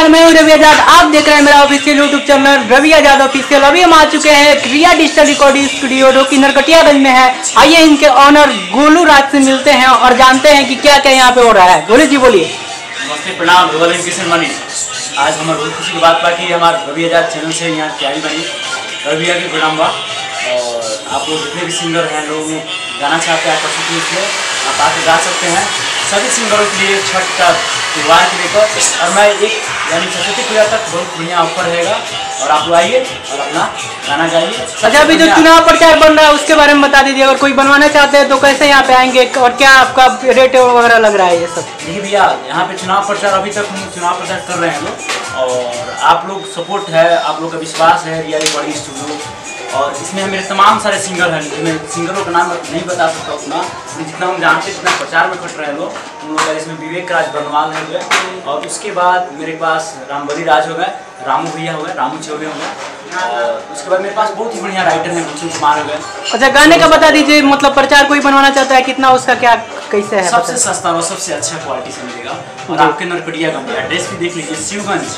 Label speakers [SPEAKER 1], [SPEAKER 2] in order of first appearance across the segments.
[SPEAKER 1] नमस्कार, मैं हूं रवि आजाद। आप देख रहे हैं मेरा ऑफिशियल यूट्यूब चैनल रवि आजाद ऑफिशियल। अभी हम आ चुके हैं रिया डिजिटल रिकॉर्डिंग स्टूडियो जो कि नरकटियागंज में है। आइए इनके ऑनर गोलू राज से मिलते हैं और जानते हैं कि क्या क्या यहाँ पे हो रहा है। गोलू जी बोलिए।
[SPEAKER 2] नमस्ते, प्रणाम। किशन मनी। आज हमारे बहुत खुशी की बात बा कि हमारे रवि आजाद चैनल से यहाँ तैयारी बनी रवि के प्रणाम बा। और आप लोग जितने भी सिंगर हैं, लोग गाना चाहते हैं प्रस्तुति इसमें आप आके गा सकते हैं। सभी सिंगरों के लिए छठ का त्योहार के लेकर और मैं एक यानी सरस्वती पूजा तक बहुत बढ़िया ऑफर रहेगा और आप लोग आइए और अपना गाना गाइए।
[SPEAKER 1] अच्छा, अभी जो चुनाव प्रचार बन रहा है उसके बारे में बता दीजिए। अगर कोई बनवाना चाहते हैं तो कैसे यहाँ पे आएंगे और क्या आपका रेट वगैरह लग रहा है ये सब?
[SPEAKER 2] देखिए भैया, यहाँ पे चुनाव प्रचार अभी तक हम चुनाव प्रचार कर रहे हैं लोग और आप लोग सपोर्ट है, आप लोग का विश्वास है रिया रिकॉर्डिंग स्टूडियो। और इसमें मेरे तमाम सारे सिंगर हैं, मैं सिंगरों का नाम नहीं बता सकता उतना, जितना हम जानते हैं जितना प्रचार में खट रहे हैं लोग उन लोग का। इसमें विवेक राज बनवाल हो गए और उसके बाद मेरे पास रामबली राज हो गए, रामू भैया हो गए, रामू चौबे हो गए और उसके बाद मेरे पास बहुत ही बढ़िया राइटर हैं भूषण कुमार हो गए।
[SPEAKER 1] अच्छा, गाने का बता दीजिए, मतलब प्रचार कोई बनवाना चाहता है कितना उसका क्या कैसे है?
[SPEAKER 2] सबसे सस्ता और सबसे अच्छा क्वालिटी से मिलेगा। और आपके नरकटियागंज एड्रेस भी देख लीजिए, शिवगंज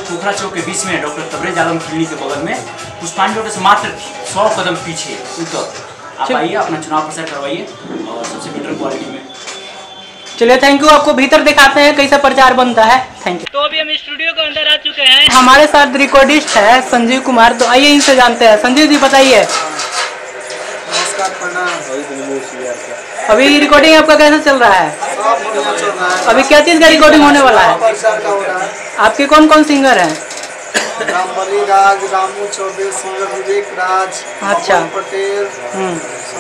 [SPEAKER 2] पोखरा चौक के बीच में डॉक्टर तबरेज आलम क्लिनिक के बगल में पुष्पांजलि से मात्र 100 कदम पीछे उतर आप आइए, अपना चुनाव प्रचार करवाइए और सबसे बेटर क्वालिटी में।
[SPEAKER 1] चलिए, थैंक यू। आपको भीतर दिखाते हैं कैसा प्रचार बनता है। Thank you. तो अभी हम स्टूडियो के अंदर आ चुके हैं। हमारे साथ रिकॉर्डिस्ट है संजीव कुमार, तो आइए इनसे जानते हैं। संजीव जी बताइए।
[SPEAKER 3] नमस्कार, प्रणाम।
[SPEAKER 1] अभी रिकॉर्डिंग आपका कैसा चल रहा है? अभी क्या चीज़ का रिकॉर्डिंग होने वाला है? आपके कौन कौन सिंगर हैं?
[SPEAKER 3] रामबली राज, रामू चौबे, सिंगर विवेक राज,
[SPEAKER 1] अच्छा
[SPEAKER 3] पटेल।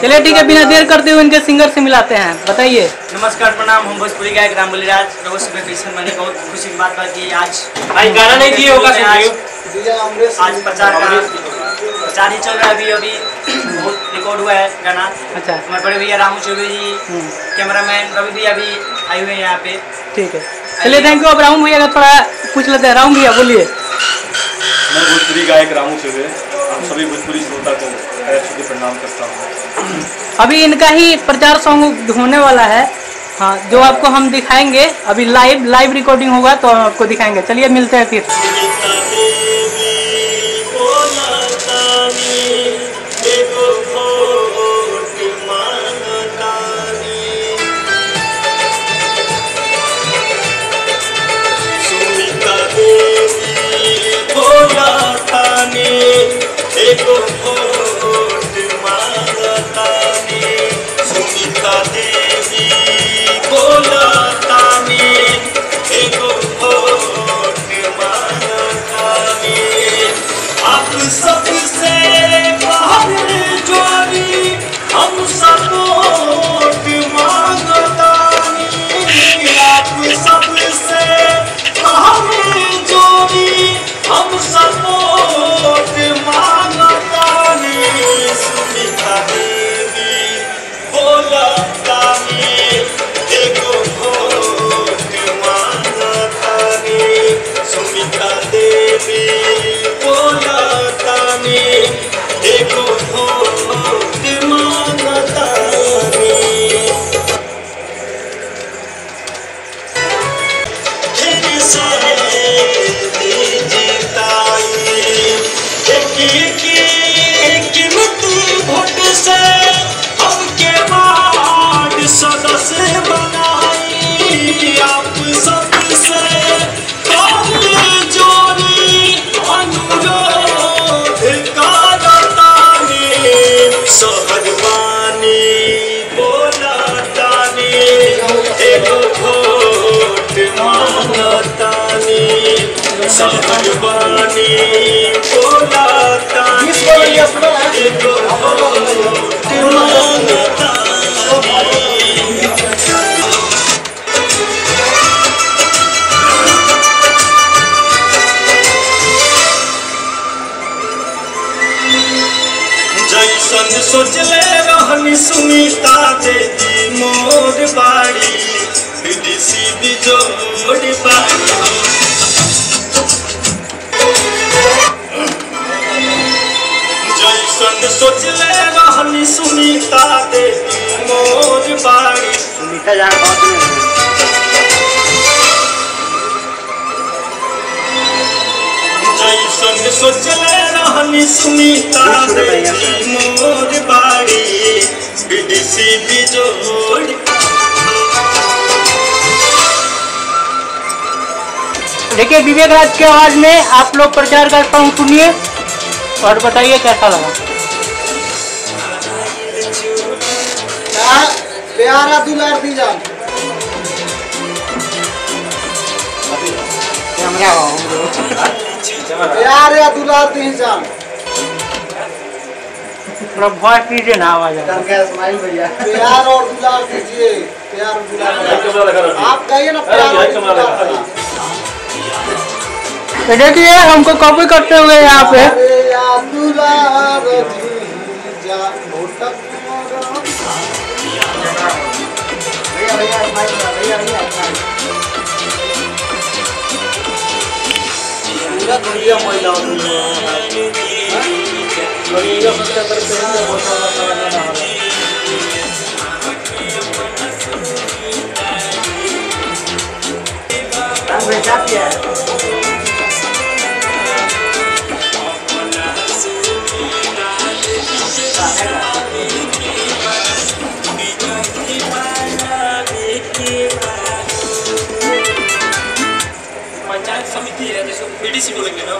[SPEAKER 1] चलिए ठीक है, बिना देर करते हुए इनके सिंगर से मिलाते हैं। बताइए।
[SPEAKER 4] नमस्कार, प्रणाम। हम भोजपुरी गायक रामबली राज किशन मनी। बहुत खुशी की बात है कि आज भाई गाना नहीं दिए होगा आज प्रचार ही चल रहा है। अभी बहुत रिकॉर्ड हुआ है गाना।
[SPEAKER 1] अच्छा,
[SPEAKER 4] हमारे बड़े भैया रामू चौबे जी, कैमरामैन रवि भैया भी आए हुए हैं यहाँ पे।
[SPEAKER 1] ठीक है, चलिए थैंक यू। अब रामू भैया का थोड़ा पूछ लेते हैं। रामू भैया बोलिए।
[SPEAKER 5] मैं भोजपुरी गायक रामू चौबे आप सभी भोजपुरी श्रोता को प्रणाम करता हूँ।
[SPEAKER 1] अभी इनका ही प्रचार सॉन्ग होने वाला है, हाँ, जो आपको हम दिखाएंगे। अभी लाइव रिकॉर्डिंग होगा तो हम आपको दिखाएंगे। चलिए मिलते हैं फिर।
[SPEAKER 6] सोचले रहनी सुनीता देती मोर बाड़ी विदेशी बिजोड़ बाड़ी। जैसन सोचले रहनी सुनीता देती मोर बाड़ी।
[SPEAKER 4] सुनीता जहाँ
[SPEAKER 6] जैसन सोचले रहनी सुनीता देवी मोर बाड़ी विदेशी बिजोड़।
[SPEAKER 1] देखिए विवेक राज की आवाज में आप लोग प्रचार का सॉन्ग सुनिए और बताइए कैसा लगा।
[SPEAKER 3] प्यारा दुलार दी जान प्यार या दुलार दी जान
[SPEAKER 1] थोड़ा वॉइस दीजिए ना आवाज
[SPEAKER 3] भैया प्यार और दुलार दीजिए प्यार और दुलार आप कहिए ना प्यार और दुलार।
[SPEAKER 1] तो देखिए हमको कॉपी करते हुए यहाँ पे
[SPEAKER 6] पंचायत समिति है जिसको बीडीसी बोलेंगे ना।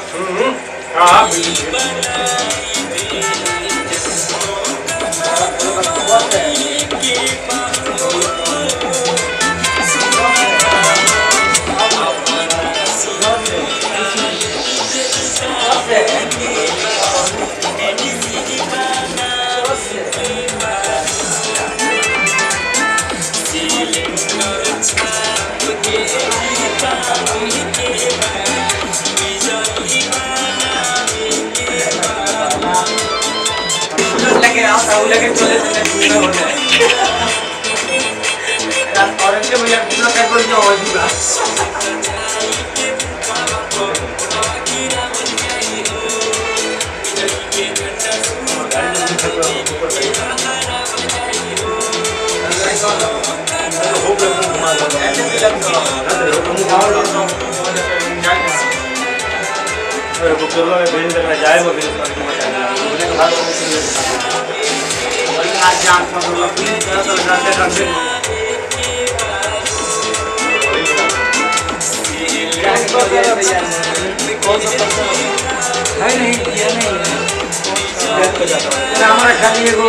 [SPEAKER 1] हमारा खाली एगो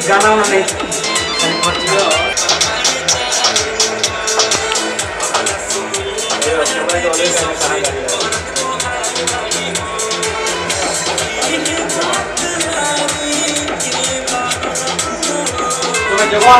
[SPEAKER 1] गाना वाना नहीं जगह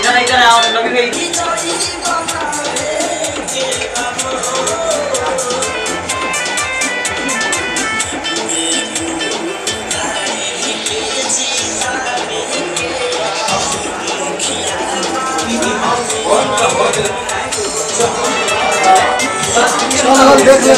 [SPEAKER 1] लगा इधर आओ लगी गई
[SPEAKER 3] देख ले